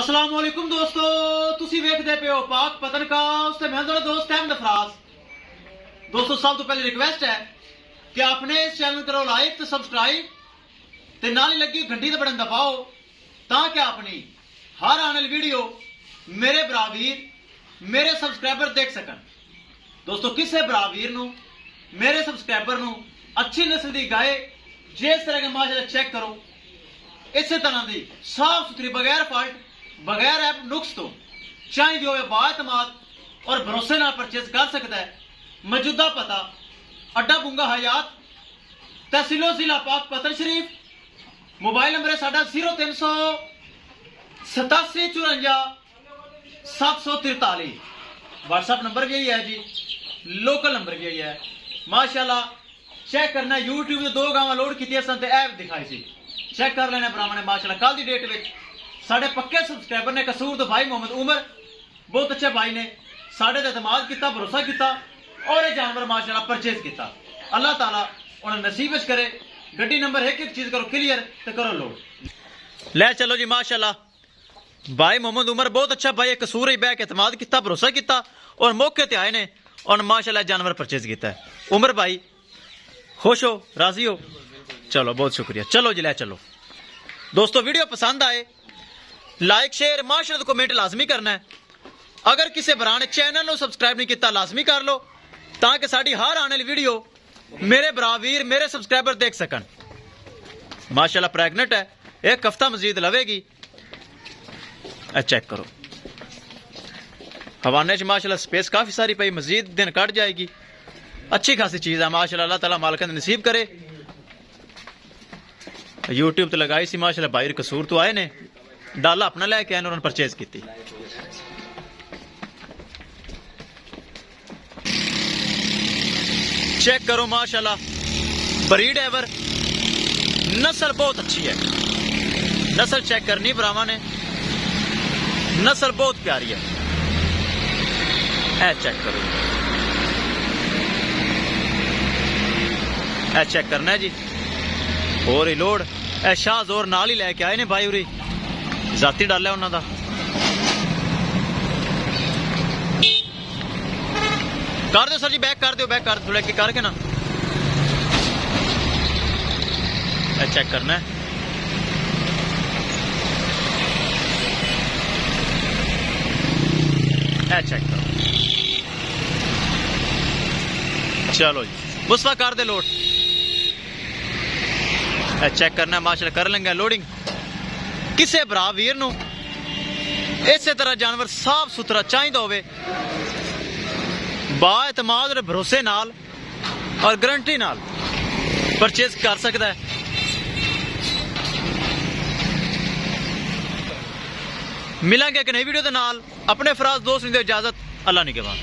अस्सलाम वालेकुम दोस्तों, तुसी वेखदे पे हो पाक पतनकास्ट ते मैं तुहाडा दोस्त अहमद फराज। दोस्तों सब तो पहले रिक्वेस्ट है कि अपने इस चैनल करो लाइक ते सब्सक्राइब ते नाल ही लगी घंटी ते बटन दबाओ ताकि अपनी हर आने वाली वीडियो मेरे बरावीर मेरे सब्सक्राइबर देख सकन। दोस्तों किसे बरावीर नु मेरे सब्सक्राइबर नु अच्छी नस्ल दी गाय जिस तरह के माशाल्लाह चेक करो इस तरह की साफ सुथरी बगैर फॉल्ट बगैर ऐप नुक्स तो चाहिए हो बातमाद और भरोसे नाल परचेज कर सकता है। मौजूदा पता अड्डा बुंगा हयात तहसीलो जिला पाक पतन शरीफ, मोबाइल नंबर है साडा 0387 व्हाट्सएप नंबर भी यही है जी, लोकल नंबर भी यही है। माशाल्लाह चेक करना यूट्यूब से 2 गावां लोड की ऐप दिखाई सी, चेक कर लेना भरावां ने। माशाल्लाह कल की डेट में साढ़े पक्के सब्सक्राइबर ने कसूर तो भाई मोहम्मद उमर बहुत अच्छे भाई ने साढ़े ते एतमाद किया, भरोसा किया और ये जानवर माशाल्लाह परचेज किया। अल्लाह ताला उन्हें नसीब करे। गड्डी नंबर एक चीज करो क्लियर तो करो लोड। ले चलो जी माशाल्लाह भाई मोहम्मद उमर बहुत अच्छा भाई, कसूर ही बह के एतमाद किया, भरोसा किया और मौके ते आए ने और माशाल्लाह जानवर परचेज किया। उमर भाई खुश हो, राजी हो? चलो बहुत शुक्रिया। चलो जी ले चलो। दोस्तों वीडियो पसंद आए लाइक शेयर माशाल्लाह कमेंट लाजमी करना है। अगर किसी भरा ने चैनल को सब्सक्राइब नहीं किया लाजमी कर लो ताकि साड़ी हर आने वाली वीडियो मेरे बरावीर मेरे सब्सक्राइबर देख सकन। माशाल्लाह प्रेगनेंट है, एक हफ्ता मजीद लवेगी। चेक करो हवाने च माशाल्लाह स्पेस काफी सारी पई, मजीद दिन कट जाएगी। अच्छी खासी चीज है माशाल्लाह, अल्लाह ताला मालिक ने नसीब करे। यूट्यूब तो लगाई सी माशाल्लाह भाई कसूर तो आए ने, डाला अपना लैके आए उन्होंने परचेज की। चेक करो माशाल्लाह ब्रीड एवर, नस्ल बहुत अच्छी है। नस्ल चेक करनी भरावां ने, नस्ल बहुत प्यारी है। ऐ चेक करो, ऐ चेक करना है जी। और ही लोड ऐ शाह जोर नाल ही लैके आए ने भाई, उरी जाती डाला उन्होंने कर दो सर जी, बैक कर दो, बैक कर दो लेके करके ना। चेक करना है चेक करो। चलो जी मुस्फा कर दे लोड। चेक करना है माशाल्लाह कर लेंगे लोडिंग। किसी भरा वीर नू इस तरह जानवर साफ सुथरा चाहिए होवे बा एतमाद और भरोसे नाल और गारंटी नाल परचेज कर सकता है। मिलेंगे एक नई वीडियो के नाल। अपने फराज दोस्त ने इजाजत, अल्लाह निगहबान।